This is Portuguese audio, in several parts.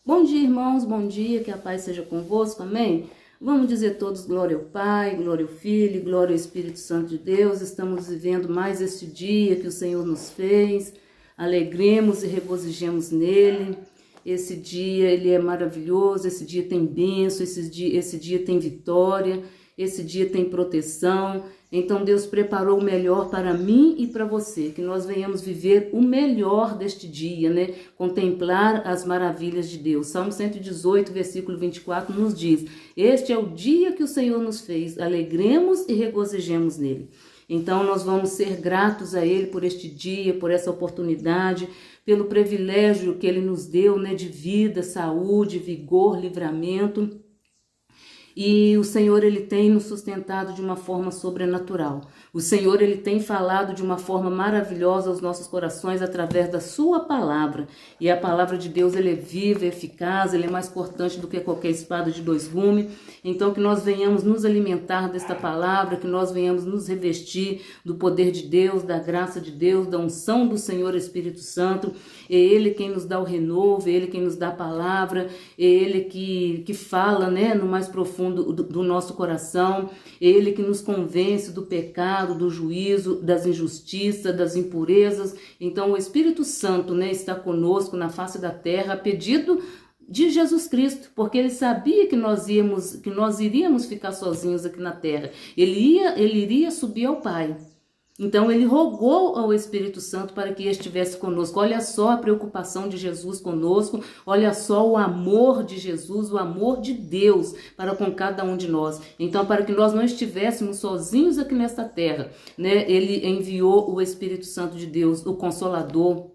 Bom dia, irmãos, bom dia, que a paz seja convosco, amém? Vamos dizer todos glória ao Pai, glória ao Filho, glória ao Espírito Santo de Deus. Estamos vivendo mais este dia que o Senhor nos fez. Alegremos e regozijemos nele. Esse dia, ele é maravilhoso, esse dia tem bênção, esse dia tem vitória, esse dia tem proteção. Então Deus preparou o melhor para mim e para você, que nós venhamos viver o melhor deste dia, né? Contemplar as maravilhas de Deus. Salmo 118, versículo 24 nos diz: este é o dia que o Senhor nos fez, alegremos e regozijemos nele. Então nós vamos ser gratos a Ele por este dia, por essa oportunidade, pelo privilégio que Ele nos deu, né, de vida, saúde, vigor, livramento. E o Senhor, Ele tem nos sustentado de uma forma sobrenatural. O Senhor, Ele tem falado de uma forma maravilhosa aos nossos corações através da sua palavra. E a palavra de Deus, ela é viva, é eficaz, ela é mais cortante do que qualquer espada de dois gumes. Então que nós venhamos nos alimentar desta palavra, que nós venhamos nos revestir do poder de Deus, da graça de Deus, da unção do Senhor Espírito Santo. É Ele quem nos dá o renovo, é Ele quem nos dá a palavra, é Ele que fala, né, no mais profundo do nosso coração, é Ele que nos convence do pecado, do juízo, das injustiças, das impurezas. Então o Espírito Santo, né, está conosco na face da terra a pedido de Jesus Cristo, porque Ele sabia que nós iríamos ficar sozinhos aqui na terra. Ele iria subir ao Pai. Então ele rogou ao Espírito Santo para que estivesse conosco. Olha só a preocupação de Jesus conosco, olha só o amor de Jesus, o amor de Deus para com cada um de nós. Então, para que nós não estivéssemos sozinhos aqui nesta terra, né, Ele enviou o Espírito Santo de Deus, o Consolador,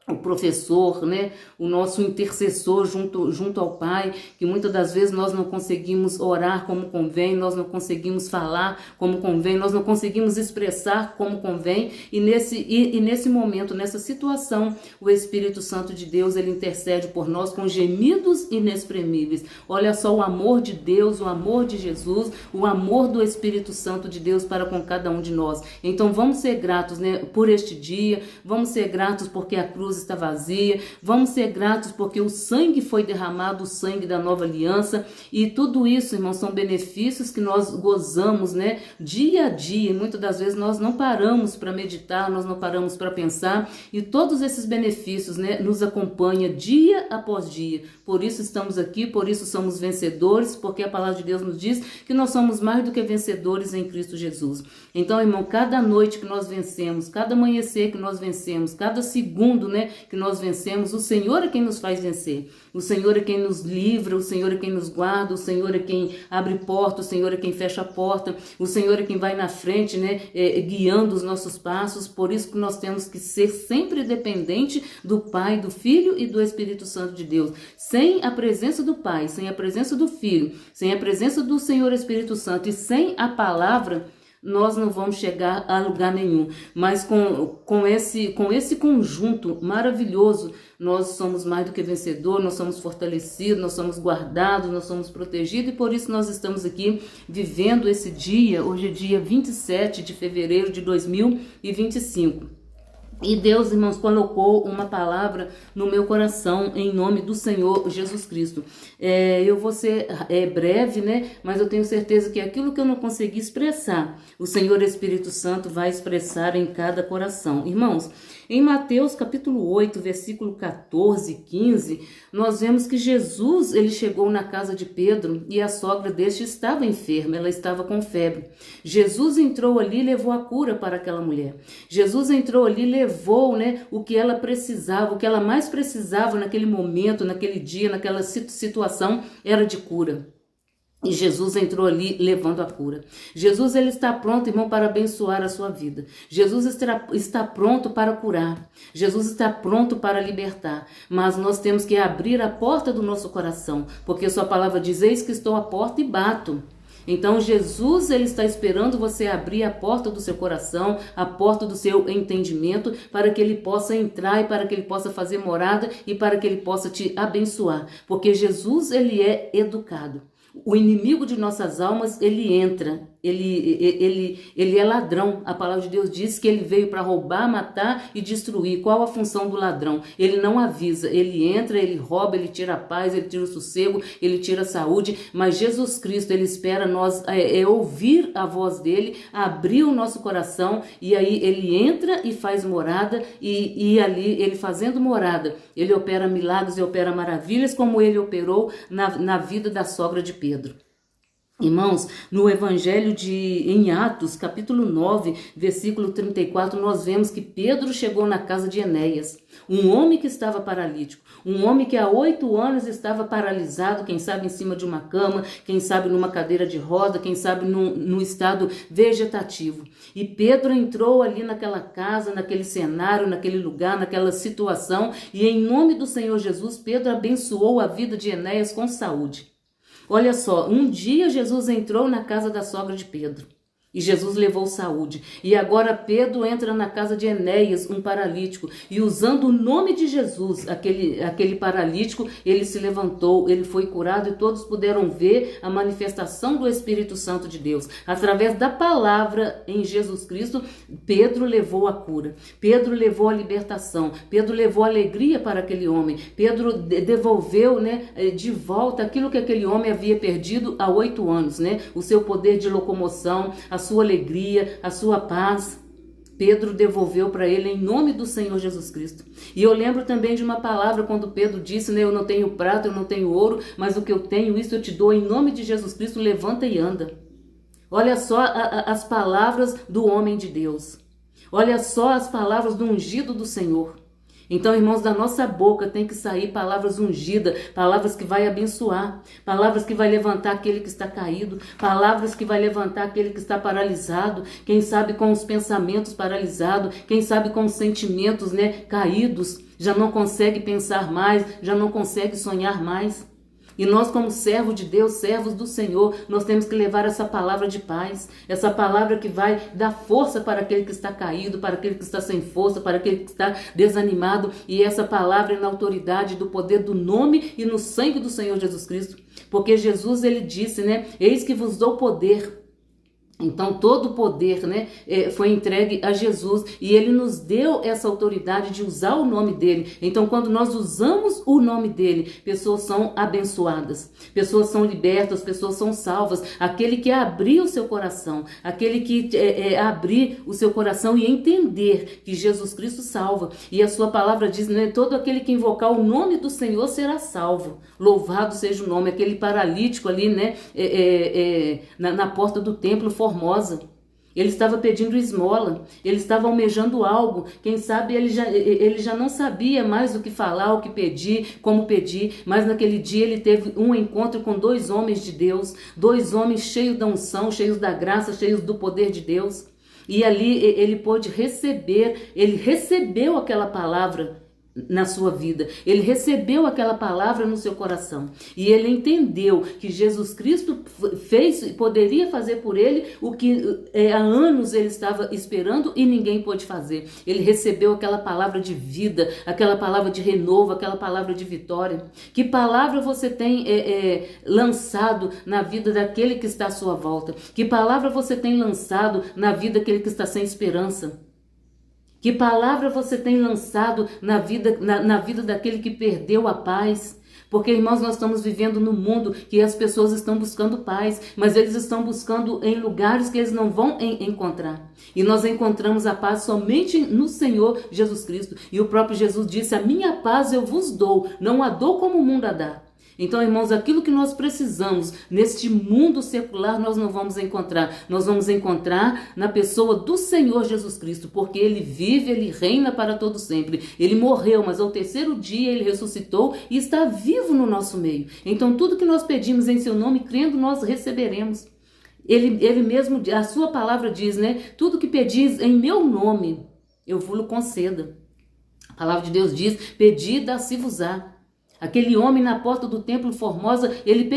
o professor, né, o nosso intercessor junto ao Pai, que muitas das vezes nós não conseguimos orar como convém, nós não conseguimos falar como convém, nós não conseguimos expressar como convém, e nesse momento, nessa situação, o Espírito Santo de Deus, ele intercede por nós com gemidos inexprimíveis. Olha só o amor de Deus, o amor de Jesus, o amor do Espírito Santo de Deus para com cada um de nós. Então vamos ser gratos, né, por este dia, vamos ser gratos porque a cruz está vazia, vamos ser gratos porque o sangue foi derramado, o sangue da nova aliança, e tudo isso, irmãos, são benefícios que nós gozamos, né, dia a dia. E muitas das vezes nós não paramos para meditar, nós não paramos para pensar, e todos esses benefícios, né, nos acompanham dia após dia. Por isso estamos aqui, por isso somos vencedores, porque a palavra de Deus nos diz que nós somos mais do que vencedores em Cristo Jesus. Então, irmão, cada noite que nós vencemos, cada amanhecer que nós vencemos, cada segundo, né, que nós vencemos, o Senhor é quem nos faz vencer. O Senhor é quem nos livra, o Senhor é quem nos guarda, o Senhor é quem abre porta, o Senhor é quem fecha a porta, o Senhor é quem vai na frente, né, guiando os nossos passos. Por isso que nós temos que ser sempre dependente do Pai, do Filho e do Espírito Santo de Deus. Sem a presença do Pai, sem a presença do Filho, sem a presença do Senhor Espírito Santo e sem a palavra, nós não vamos chegar a lugar nenhum. Mas com esse conjunto maravilhoso, nós somos mais do que vencedor, nós somos fortalecidos, nós somos guardados, nós somos protegidos, e por isso nós estamos aqui vivendo esse dia. Hoje é dia 27 de fevereiro de 2025. E Deus, irmãos, colocou uma palavra no meu coração em nome do Senhor Jesus Cristo. Eu vou ser breve, né? Mas eu tenho certeza que aquilo que eu não consegui expressar, o Senhor Espírito Santo vai expressar em cada coração. Irmãos, em Mateus capítulo 8, versículo 14 e 15, nós vemos que Jesus, ele chegou na casa de Pedro e a sogra deste estava enferma, ela estava com febre. Jesus entrou ali e levou a cura para aquela mulher. Jesus entrou ali e levou, né, o que ela precisava, o que ela mais precisava naquele momento, naquele dia, naquela situação, era de cura. E Jesus entrou ali levando a cura. Jesus, ele está pronto, irmão, para abençoar a sua vida. Jesus está pronto para curar. Jesus está pronto para libertar. Mas nós temos que abrir a porta do nosso coração, porque sua palavra diz: eis que estou à porta e bato. Então Jesus, ele está esperando você abrir a porta do seu coração, a porta do seu entendimento, para que ele possa entrar e para que ele possa fazer morada e para que ele possa te abençoar. Porque Jesus, ele é educado. O inimigo de nossas almas, ele entra Ele é ladrão. A palavra de Deus diz que ele veio para roubar, matar e destruir. Qual a função do ladrão? Ele não avisa, ele entra, ele rouba, ele tira a paz, ele tira o sossego, ele tira a saúde, mas Jesus Cristo, ele espera nós ouvir a voz dele, abrir o nosso coração, e aí ele entra e faz morada, e ali ele fazendo morada, ele opera milagres e opera maravilhas, como ele operou na vida da sogra de Pedro. Irmãos, no Evangelho em Atos, capítulo 9, versículo 34, nós vemos que Pedro chegou na casa de Enéas, um homem que estava paralítico, um homem que há 8 anos estava paralisado, quem sabe em cima de uma cama, quem sabe numa cadeira de roda, quem sabe no estado vegetativo. E Pedro entrou ali naquela casa, naquele cenário, naquele lugar, naquela situação, e em nome do Senhor Jesus, Pedro abençoou a vida de Enéas com saúde. Olha só, um dia Jesus entrou na casa da sogra de Pedro e Jesus levou saúde. E agora Pedro entra na casa de Enéas, um paralítico, e usando o nome de Jesus, aquele paralítico, ele se levantou, ele foi curado, e todos puderam ver a manifestação do Espírito Santo de Deus. Através da palavra em Jesus Cristo, Pedro levou a cura, Pedro levou a libertação, Pedro levou a alegria para aquele homem, Pedro devolveu, de volta aquilo que aquele homem havia perdido há 8 anos, o seu poder de locomoção, a sua alegria, a sua paz. Pedro devolveu para ele em nome do Senhor Jesus Cristo. E eu lembro também de uma palavra quando Pedro disse, eu não tenho prata, eu não tenho ouro, mas o que eu tenho, isso eu te dou em nome de Jesus Cristo, levanta e anda. Olha só as palavras do homem de Deus. Olha só as palavras do ungido do Senhor. Então, irmãos, da nossa boca tem que sair palavras ungidas, palavras que vai abençoar, palavras que vai levantar aquele que está caído, palavras que vai levantar aquele que está paralisado, quem sabe com os pensamentos paralisados, quem sabe com os sentimentos, caídos, já não consegue pensar mais, já não consegue sonhar mais. E nós, como servos de Deus, servos do Senhor, nós temos que levar essa palavra de paz, essa palavra que vai dar força para aquele que está caído, para aquele que está sem força, para aquele que está desanimado. E essa palavra é na autoridade do poder do nome e no sangue do Senhor Jesus Cristo. Porque Jesus, ele disse, eis que vos dou poder. Então todo o poder foi entregue a Jesus, e ele nos deu essa autoridade de usar o nome dele. Então quando nós usamos o nome dele, pessoas são abençoadas, pessoas são libertas, pessoas são salvas. Aquele que abrir o seu coração, aquele que abrir o seu coração e entender que Jesus Cristo salva, e a sua palavra diz, todo aquele que invocar o nome do Senhor será salvo. Louvado seja o nome. Aquele paralítico ali na porta do templo Formosa, ele estava pedindo esmola, ele estava almejando algo, quem sabe ele já não sabia mais o que falar, o que pedir, como pedir, mas naquele dia ele teve um encontro com 2 homens de Deus, 2 homens cheios da unção, cheios da graça, cheios do poder de Deus, e ali ele pôde receber, ele recebeu aquela palavra na sua vida, ele recebeu aquela palavra no seu coração, e ele entendeu que Jesus Cristo fez e poderia fazer por ele o que há anos ele estava esperando e ninguém pôde fazer. Ele recebeu aquela palavra de vida, aquela palavra de renovo, aquela palavra de vitória. Que palavra você tem lançado na vida daquele que está à sua volta? Que palavra você tem lançado na vida daquele que está sem esperança? Que palavra você tem lançado na vida daquele que perdeu a paz? Porque, irmãos, nós estamos vivendo num mundo que as pessoas estão buscando paz, mas eles estão buscando em lugares que eles não vão encontrar. E nós encontramos a paz somente no Senhor Jesus Cristo. E o próprio Jesus disse, a minha paz eu vos dou, não a dou como o mundo a dá. Então, irmãos, aquilo que nós precisamos neste mundo secular, nós não vamos encontrar. Nós vamos encontrar na pessoa do Senhor Jesus Cristo, porque Ele vive, Ele reina para todo sempre. Ele morreu, mas ao 3º dia Ele ressuscitou e está vivo no nosso meio. Então, tudo que nós pedimos em Seu nome, crendo, nós receberemos. Ele mesmo, a Sua palavra diz, tudo que pedis em Meu nome, eu vos conceda. A palavra de Deus diz, pedi, dá-se-vos-á. Aquele homem na porta do templo Formosa, ele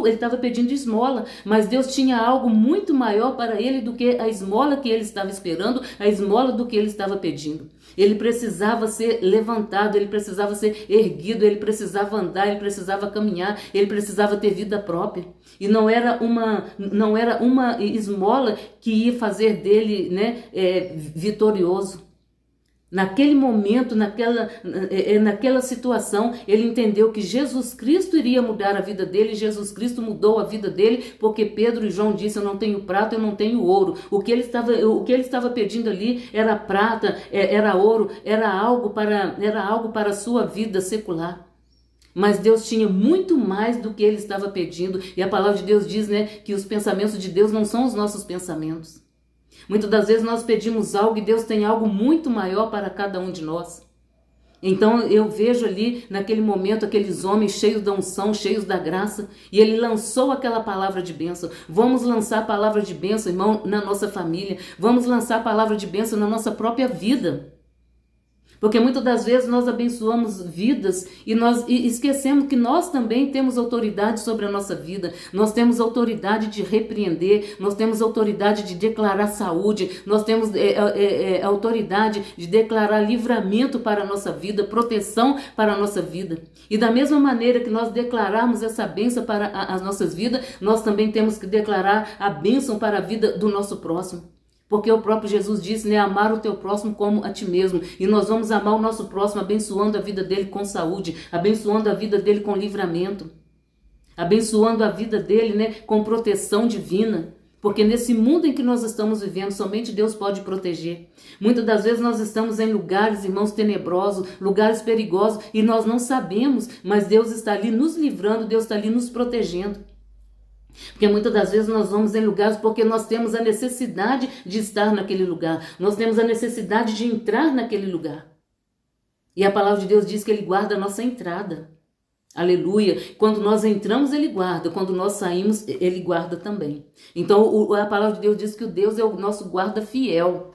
estava pedindo esmola, mas Deus tinha algo muito maior para ele do que a esmola que ele estava esperando, a esmola do que ele estava pedindo. Ele precisava ser levantado, ele precisava ser erguido, ele precisava andar, ele precisava caminhar, ele precisava ter vida própria. E não era uma esmola que ia fazer dele, né, vitorioso. Naquele momento, naquela situação, ele entendeu que Jesus Cristo iria mudar a vida dele. Jesus Cristo mudou a vida dele, porque Pedro e João disseram: eu não tenho prata, eu não tenho ouro. O que ele estava pedindo ali era prata, era ouro, era algo para a sua vida secular. Mas Deus tinha muito mais do que ele estava pedindo. E a palavra de Deus diz, né, que os pensamentos de Deus não são os nossos pensamentos. Muitas das vezes nós pedimos algo e Deus tem algo muito maior para cada um de nós. Então eu vejo ali naquele momento aqueles homens cheios da unção, cheios da graça, e ele lançou aquela palavra de bênção. Vamos lançar a palavra de bênção, irmão, na nossa família. Vamos lançar a palavra de bênção na nossa própria vida. Porque muitas das vezes nós abençoamos vidas e nós esquecemos que nós também temos autoridade sobre a nossa vida. Nós temos autoridade de repreender, nós temos autoridade de declarar saúde, nós temos autoridade de declarar livramento para a nossa vida, proteção para a nossa vida. E da mesma maneira que nós declararmos essa bênção para as nossas vidas, nós também temos que declarar a bênção para a vida do nosso próximo. Porque o próprio Jesus disse, né, amar o teu próximo como a ti mesmo. E nós vamos amar o nosso próximo abençoando a vida dele com saúde, abençoando a vida dele com livramento, abençoando a vida dele, né, com proteção divina. Porque nesse mundo em que nós estamos vivendo, somente Deus pode proteger. Muitas das vezes nós estamos em lugares, irmãos, tenebrosos, lugares perigosos, e nós não sabemos, mas Deus está ali nos livrando, Deus está ali nos protegendo. Porque muitas das vezes nós vamos em lugares porque nós temos a necessidade de estar naquele lugar. Nós temos a necessidade de entrar naquele lugar. E a palavra de Deus diz que Ele guarda a nossa entrada. Aleluia. Quando nós entramos, Ele guarda. Quando nós saímos, Ele guarda também. Então a palavra de Deus diz que o Deus é o nosso guarda fiel.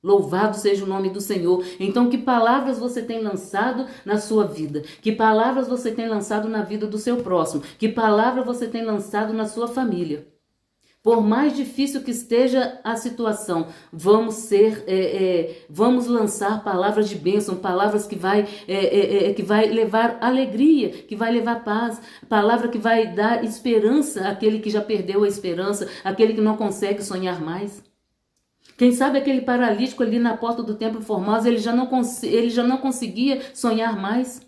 Louvado seja o nome do Senhor. Então, que palavras você tem lançado na sua vida? Que palavras você tem lançado na vida do seu próximo? Que palavra você tem lançado na sua família? Por mais difícil que esteja a situação, vamos lançar palavras de bênção, palavras que vai levar alegria, que vai levar paz, palavra que vai dar esperança àquele que já perdeu a esperança, àquele que não consegue sonhar mais. Quem sabe aquele paralítico ali na porta do templo Formosa, ele já não conseguia sonhar mais.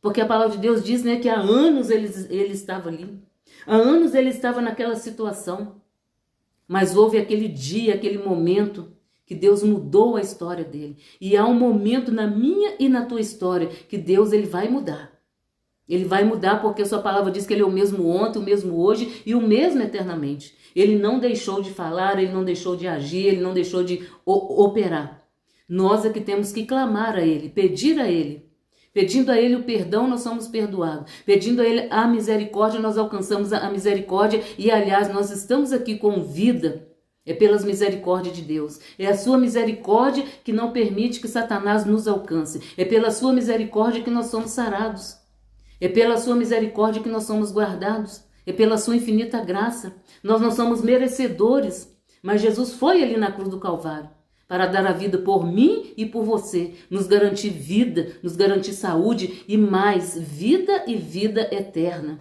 Porque a palavra de Deus diz, né, que há anos ele estava ali. Há anos ele estava naquela situação. Mas houve aquele dia, aquele momento que Deus mudou a história dele. E há um momento na minha e na tua história que Deus ele vai mudar. Ele vai mudar porque a sua palavra diz que ele é o mesmo ontem, o mesmo hoje e o mesmo eternamente. Ele não deixou de falar, ele não deixou de agir, ele não deixou de operar. Nós é que temos que clamar a ele, pedir a ele. Pedindo a ele o perdão, nós somos perdoados. Pedindo a ele a misericórdia, nós alcançamos a misericórdia. E aliás, nós estamos aqui com vida. É pelas misericórdias de Deus. É a sua misericórdia que não permite que Satanás nos alcance. É pela sua misericórdia que nós somos sarados. É pela sua misericórdia que nós somos guardados. É pela sua infinita graça. Nós não somos merecedores, mas Jesus foi ali na cruz do Calvário para dar a vida por mim e por você, nos garantir vida, nos garantir saúde e mais, vida e vida eterna.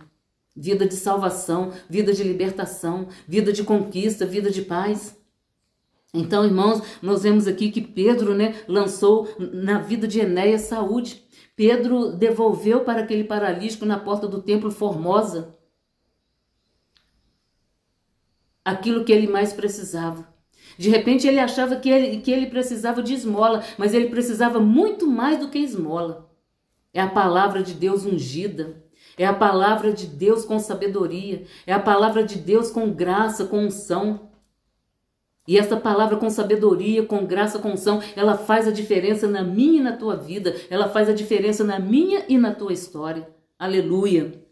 Vida de salvação, vida de libertação, vida de conquista, vida de paz. Então, irmãos, nós vemos aqui que Pedro, né, lançou na vida de Enéas saúde. Pedro devolveu para aquele paralítico na porta do templo Formosa aquilo que ele mais precisava. De repente ele achava que ele precisava de esmola, mas ele precisava muito mais do que esmola. É a palavra de Deus ungida, é a palavra de Deus com sabedoria, é a palavra de Deus com graça, com unção. E essa palavra com sabedoria, com graça, com unção, ela faz a diferença na minha e na tua vida, ela faz a diferença na minha e na tua história. Aleluia!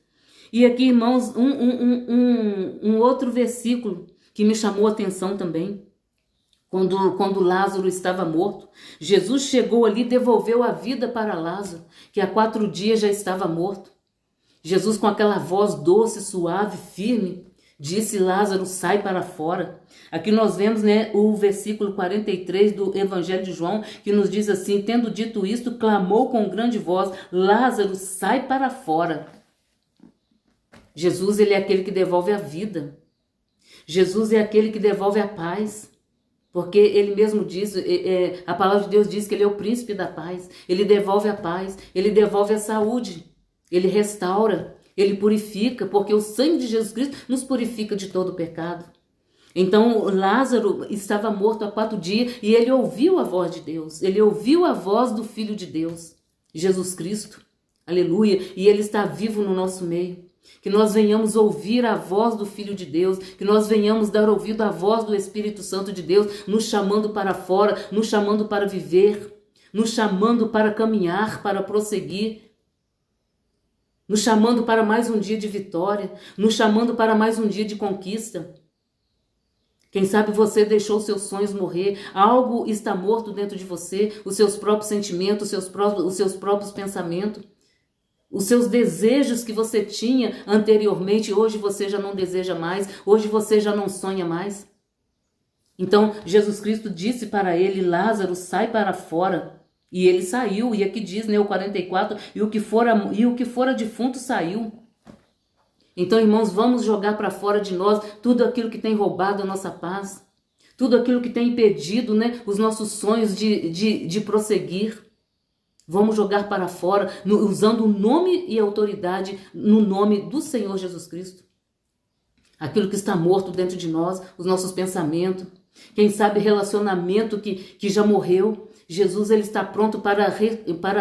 E aqui, irmãos, um outro versículo que me chamou a atenção também. Quando Lázaro estava morto, Jesus chegou ali e devolveu a vida para Lázaro, que há 4 dias já estava morto. Jesus, com aquela voz doce, suave, firme, disse: Lázaro, sai para fora. Aqui nós vemos, né, o versículo 43 do Evangelho de João, que nos diz assim: tendo dito isto, clamou com grande voz: Lázaro, sai para fora. Jesus, ele é aquele que devolve a vida. Jesus é aquele que devolve a paz. Porque ele mesmo diz, a palavra de Deus diz que ele é o príncipe da paz. Ele devolve a paz, ele devolve a saúde, ele restaura, ele purifica, porque o sangue de Jesus Cristo nos purifica de todo o pecado. Então Lázaro estava morto há 4 dias e ele ouviu a voz de Deus, ele ouviu a voz do Filho de Deus, Jesus Cristo, aleluia, e ele está vivo no nosso meio. Que nós venhamos ouvir a voz do Filho de Deus, que nós venhamos dar ouvido à voz do Espírito Santo de Deus, nos chamando para fora, nos chamando para viver, nos chamando para caminhar, para prosseguir, nos chamando para mais um dia de vitória, nos chamando para mais um dia de conquista. Quem sabe você deixou seus sonhos morrer, algo está morto dentro de você, os seus próprios sentimentos, os seus próprios pensamentos. Os seus desejos que você tinha anteriormente, hoje você já não deseja mais, hoje você já não sonha mais. Então, Jesus Cristo disse para ele: Lázaro, sai para fora. E ele saiu, e aqui diz, né, o 44, e o que fora defunto saiu. Então, irmãos, vamos jogar para fora de nós tudo aquilo que tem roubado a nossa paz, tudo aquilo que tem impedido, né, os nossos sonhos de prosseguir. Vamos jogar para fora, usando o nome e autoridade no nome do Senhor Jesus Cristo. Aquilo que está morto dentro de nós, os nossos pensamentos. Quem sabe relacionamento que já morreu. Jesus, ele está pronto para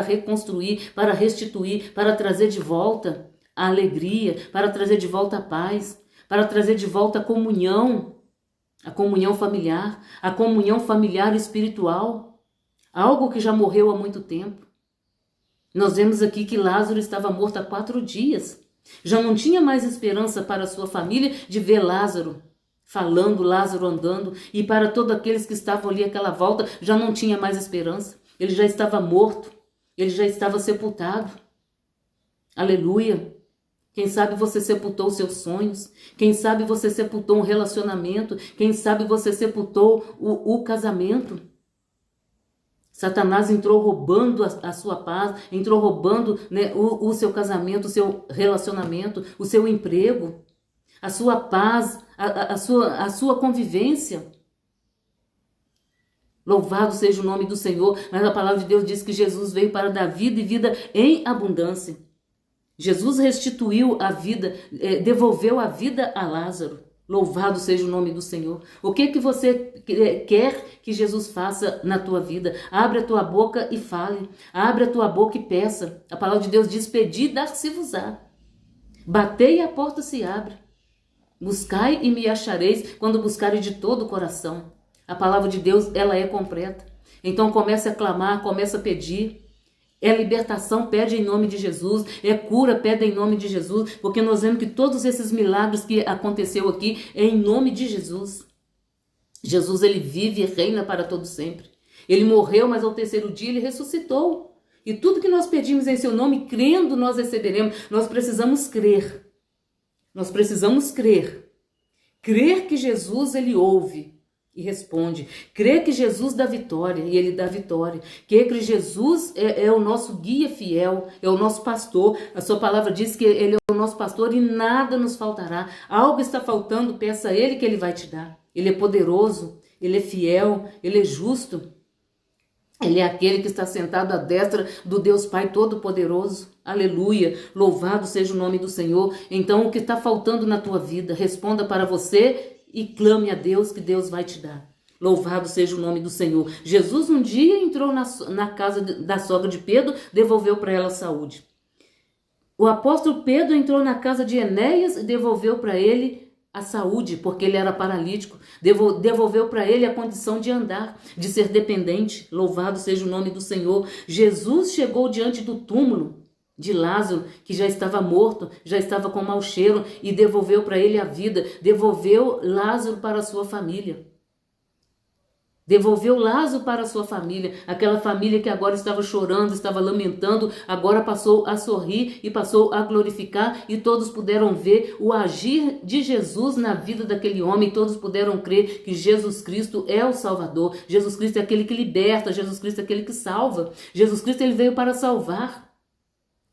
reconstruir, para restituir, para trazer de volta a alegria, para trazer de volta a paz, para trazer de volta a comunhão familiar, a comunhão familiar e espiritual. Algo que já morreu há muito tempo. Nós vemos aqui que Lázaro estava morto há 4 dias. Já não tinha mais esperança para a sua família de ver Lázaro falando, Lázaro andando. E para todos aqueles que estavam ali àquela volta, já não tinha mais esperança. Ele já estava morto. Ele já estava sepultado. Aleluia. Quem sabe você sepultou seus sonhos. Quem sabe você sepultou um relacionamento. Quem sabe você sepultou o casamento. Satanás entrou roubando a sua paz, entrou roubando, né, o seu casamento, o seu relacionamento, o seu emprego, a sua paz, a sua convivência. Louvado seja o nome do Senhor, mas a palavra de Deus diz que Jesus veio para dar vida e vida em abundância. Jesus restituiu a vida, devolveu a vida a Lázaro. Louvado seja o nome do Senhor. O que você quer que Jesus faça na tua vida? Abre a tua boca e fale. Abre a tua boca e peça. A palavra de Deus diz: pedi, dar-se-vos-á. Batei e a porta se abre. Buscai e me achareis quando buscarem de todo o coração. A palavra de Deus, ela é completa. Então comece a clamar, comece a pedir. É libertação, pede em nome de Jesus. É cura, pede em nome de Jesus. Porque nós vemos que todos esses milagres que aconteceu aqui é em nome de Jesus. Jesus, ele vive e reina para todo sempre. Ele morreu, mas ao 3º dia ele ressuscitou. E tudo que nós pedimos em seu nome, crendo, nós receberemos. Nós precisamos crer. Nós precisamos crer. Crer que Jesus, ele ouve e responde. Crer que Jesus dá vitória e ele dá vitória. Crer que Jesus é o nosso guia fiel, é o nosso pastor. A sua palavra diz que ele é o nosso pastor e nada nos faltará. Algo está faltando, peça a ele que ele vai te dar. Ele é poderoso, ele é fiel, ele é justo. Ele é aquele que está sentado à destra do Deus Pai Todo-Poderoso. Aleluia. Louvado seja o nome do Senhor. Então, o que está faltando na tua vida, responda para você e clame a Deus que Deus vai te dar. Louvado seja o nome do Senhor. Jesus um dia entrou na casa da sogra de Pedro, devolveu para ela a saúde. O apóstolo Pedro entrou na casa de Enéas e devolveu para ele a saúde, porque ele era paralítico. Devolveu para ele a condição de andar, de ser dependente. Louvado seja o nome do Senhor. Jesus chegou diante do túmulo de Lázaro, que já estava morto, já estava com mau cheiro, e devolveu para ele a vida, devolveu Lázaro para a sua família. Devolveu Lázaro para a sua família, aquela família que agora estava chorando, estava lamentando, agora passou a sorrir e passou a glorificar, e todos puderam ver o agir de Jesus na vida daquele homem, todos puderam crer que Jesus Cristo é o Salvador, Jesus Cristo é aquele que liberta, Jesus Cristo é aquele que salva, Jesus Cristo ele veio para salvar,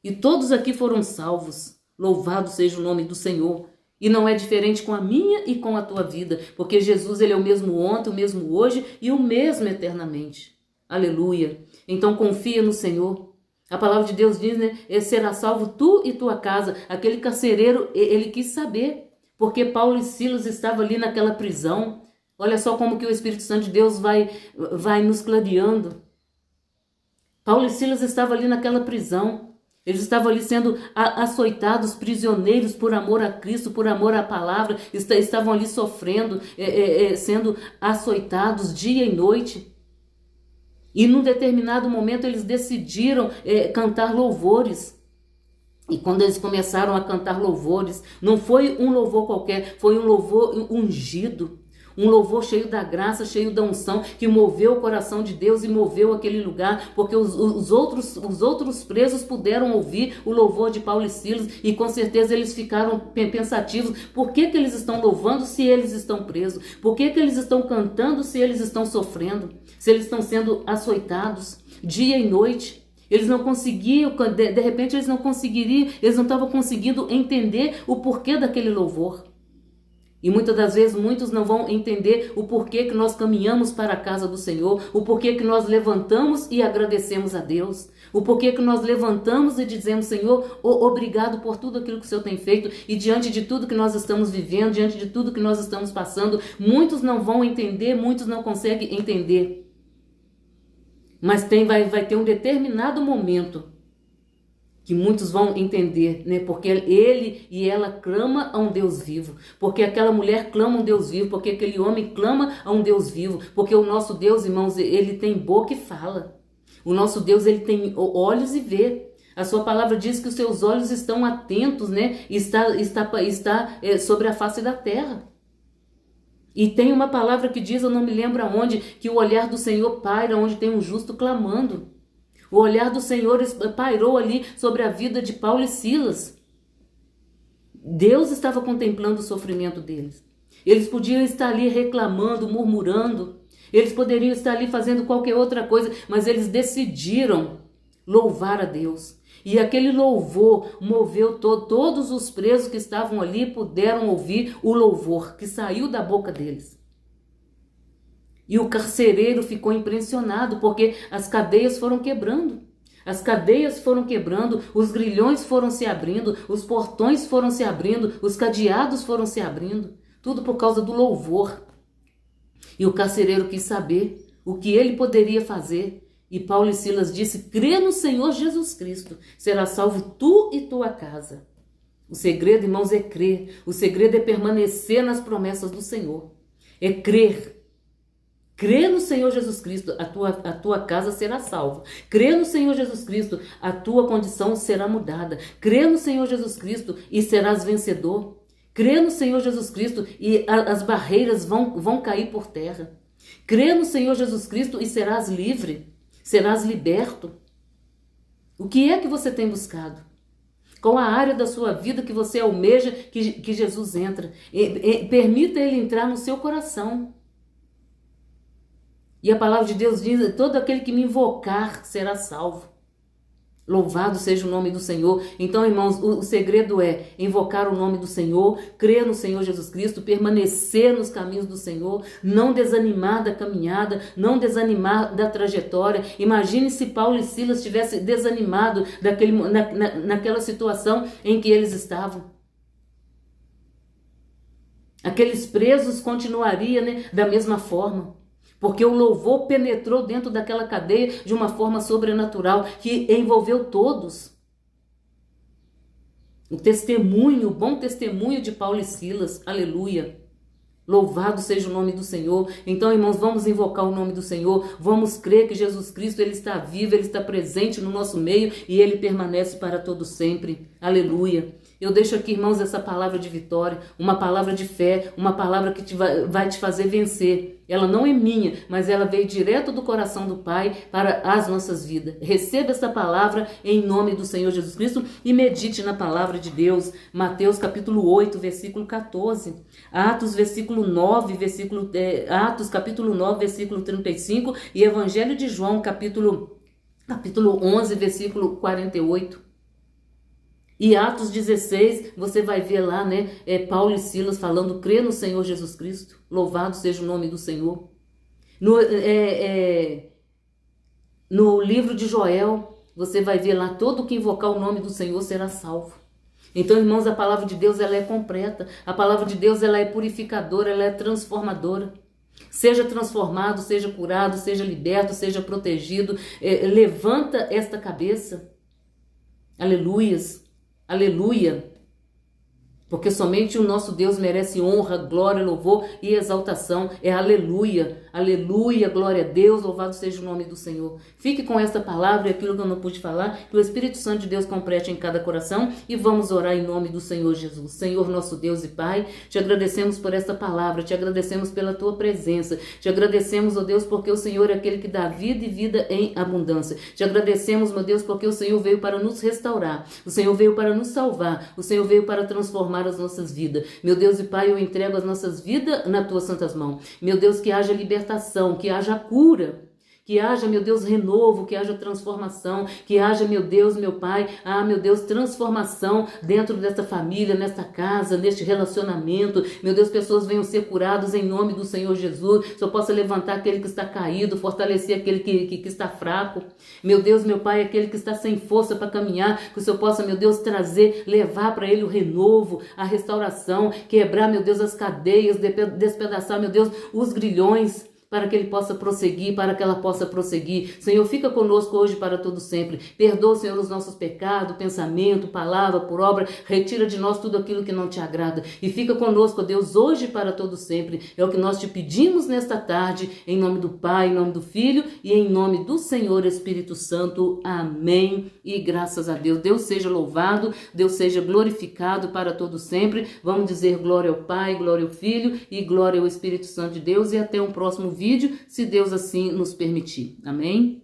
e todos aqui foram salvos, louvado seja o nome do Senhor. E não é diferente com a minha e com a tua vida, porque Jesus ele é o mesmo ontem, o mesmo hoje e o mesmo eternamente. Aleluia. Então confia no Senhor. A palavra de Deus diz, né? Será salvo tu e tua casa. Aquele carcereiro, ele quis saber, porque Paulo e Silas estavam ali naquela prisão. Olha só como que o Espírito Santo de Deus vai nos clareando. Paulo e Silas estavam ali naquela prisão. Eles estavam ali sendo açoitados, prisioneiros por amor a Cristo, por amor à palavra. Estavam ali sofrendo, sendo açoitados dia e noite. E num determinado momento eles decidiram cantar louvores. E quando eles começaram a cantar louvores, não foi um louvor qualquer, foi um louvor ungido. Um louvor cheio da graça, cheio da unção, que moveu o coração de Deus e moveu aquele lugar, porque os outros presos puderam ouvir o louvor de Paulo e Silas, e com certeza eles ficaram pensativos. Por que eles estão louvando se eles estão presos? Por que eles estão cantando se eles estão sofrendo? Se eles estão sendo açoitados dia e noite? Eles não conseguiam, de repente eles não conseguiriam, eles não estavam conseguindo entender o porquê daquele louvor. E muitas das vezes muitos não vão entender o porquê que nós caminhamos para a casa do Senhor, o porquê que nós levantamos e agradecemos a Deus, o porquê que nós levantamos e dizemos, Senhor, obrigado por tudo aquilo que o Senhor tem feito, e diante de tudo que nós estamos vivendo, diante de tudo que nós estamos passando, muitos não vão entender, muitos não conseguem entender. Mas vai ter um determinado momento que muitos vão entender, né? Porque ele e ela clama a um Deus vivo, porque aquela mulher clama a um Deus vivo, porque aquele homem clama a um Deus vivo, porque o nosso Deus, irmãos, ele tem boca e fala. O nosso Deus, ele tem olhos e vê. A sua palavra diz que os seus olhos estão atentos, né? Está sobre a face da terra. E tem uma palavra que diz, eu não me lembro aonde, que o olhar do Senhor paira onde tem um justo clamando. O olhar do Senhor pairou ali sobre a vida de Paulo e Silas. Deus estava contemplando o sofrimento deles. Eles podiam estar ali reclamando, murmurando. Eles poderiam estar ali fazendo qualquer outra coisa, mas eles decidiram louvar a Deus. E aquele louvor moveu todos os presos que estavam ali puderam ouvir o louvor que saiu da boca deles. E o carcereiro ficou impressionado, porque as cadeias foram quebrando. As cadeias foram quebrando, os grilhões foram se abrindo, os portões foram se abrindo, os cadeados foram se abrindo. Tudo por causa do louvor. E o carcereiro quis saber o que ele poderia fazer. E Paulo e Silas disse, crê no Senhor Jesus Cristo, será salvo tu e tua casa. O segredo, irmãos, é crer. O segredo é permanecer nas promessas do Senhor. É crer. Crê no Senhor Jesus Cristo, a tua casa será salva. Crê no Senhor Jesus Cristo, a tua condição será mudada. Crê no Senhor Jesus Cristo e serás vencedor. Crê no Senhor Jesus Cristo e as barreiras vão cair por terra. Crê no Senhor Jesus Cristo e serás livre, serás liberto. O que é que você tem buscado? Qual a área da sua vida que você almeja que Jesus entra? Permita Ele entrar no seu coração. E a palavra de Deus diz, todo aquele que me invocar será salvo. Louvado seja o nome do Senhor. Então, irmãos, o segredo é invocar o nome do Senhor, crer no Senhor Jesus Cristo, permanecer nos caminhos do Senhor, não desanimar da caminhada, não desanimar da trajetória. Imagine se Paulo e Silas tivessem desanimado naquela situação em que eles estavam. Aqueles presos continuariam, né, da mesma forma. Porque o louvor penetrou dentro daquela cadeia de uma forma sobrenatural que envolveu todos. O testemunho, o bom testemunho de Paulo e Silas, aleluia. Louvado seja o nome do Senhor. Então, irmãos, vamos invocar o nome do Senhor. Vamos crer que Jesus Cristo, Ele está vivo, Ele está presente no nosso meio e Ele permanece para todo sempre. Aleluia. Eu deixo aqui, irmãos, essa palavra de vitória, uma palavra de fé, uma palavra que vai te fazer vencer. Ela não é minha, mas ela veio direto do coração do Pai para as nossas vidas. Receba essa palavra em nome do Senhor Jesus Cristo e medite na palavra de Deus. Mateus capítulo 8, versículo 14. Atos capítulo 9, versículo 35 e Evangelho de João capítulo 11, versículo 48. E Atos 16, você vai ver lá, né, Paulo e Silas falando, crê no Senhor Jesus Cristo, louvado seja o nome do Senhor. No livro de Joel, você vai ver lá, todo que invocar o nome do Senhor será salvo. Então, irmãos, a palavra de Deus, ela é completa, a palavra de Deus, ela é purificadora, ela é transformadora. Seja transformado, seja curado, seja liberto, seja protegido, levanta esta cabeça, aleluias. Aleluia, porque somente o nosso Deus merece honra, glória, louvor e exaltação. É aleluia, aleluia, glória a Deus, louvado seja o nome do Senhor. Fique com esta palavra e aquilo que eu não pude falar, que o Espírito Santo de Deus complete em cada coração e vamos orar em nome do Senhor Jesus. Senhor, nosso Deus e Pai, te agradecemos por esta palavra, te agradecemos pela tua presença, te agradecemos, ó Deus, porque o Senhor é aquele que dá vida e vida em abundância. Te agradecemos, meu Deus, porque o Senhor veio para nos restaurar, o Senhor veio para nos salvar, o Senhor veio para transformar as nossas vidas. Meu Deus e Pai, eu entrego as nossas vidas nas tuas santas mãos. Meu Deus, que haja libertação, que haja cura, que haja, meu Deus, renovo, que haja transformação, que haja, meu Deus, meu Pai, meu Deus, transformação dentro dessa família, nesta casa, neste relacionamento. Meu Deus, pessoas venham ser curadas em nome do Senhor Jesus. Que eu possa levantar aquele que está caído, fortalecer aquele que está fraco. Meu Deus, meu Pai, aquele que está sem força para caminhar, que o Senhor possa, meu Deus, trazer, levar para ele o renovo, a restauração, quebrar, meu Deus, as cadeias, despedaçar, meu Deus, os grilhões, para que ele possa prosseguir, para que ela possa prosseguir. Senhor, fica conosco hoje para todo sempre. Perdoa, Senhor, os nossos pecados, pensamento, palavra, por obra. Retira de nós tudo aquilo que não te agrada. E fica conosco, Deus, hoje para todo sempre. É o que nós te pedimos nesta tarde, em nome do Pai, em nome do Filho e em nome do Senhor Espírito Santo. Amém. E graças a Deus. Deus seja louvado, Deus seja glorificado para todo sempre. Vamos dizer glória ao Pai, glória ao Filho e glória ao Espírito Santo de Deus. E até um próximo vídeo, se Deus assim nos permitir. Amém?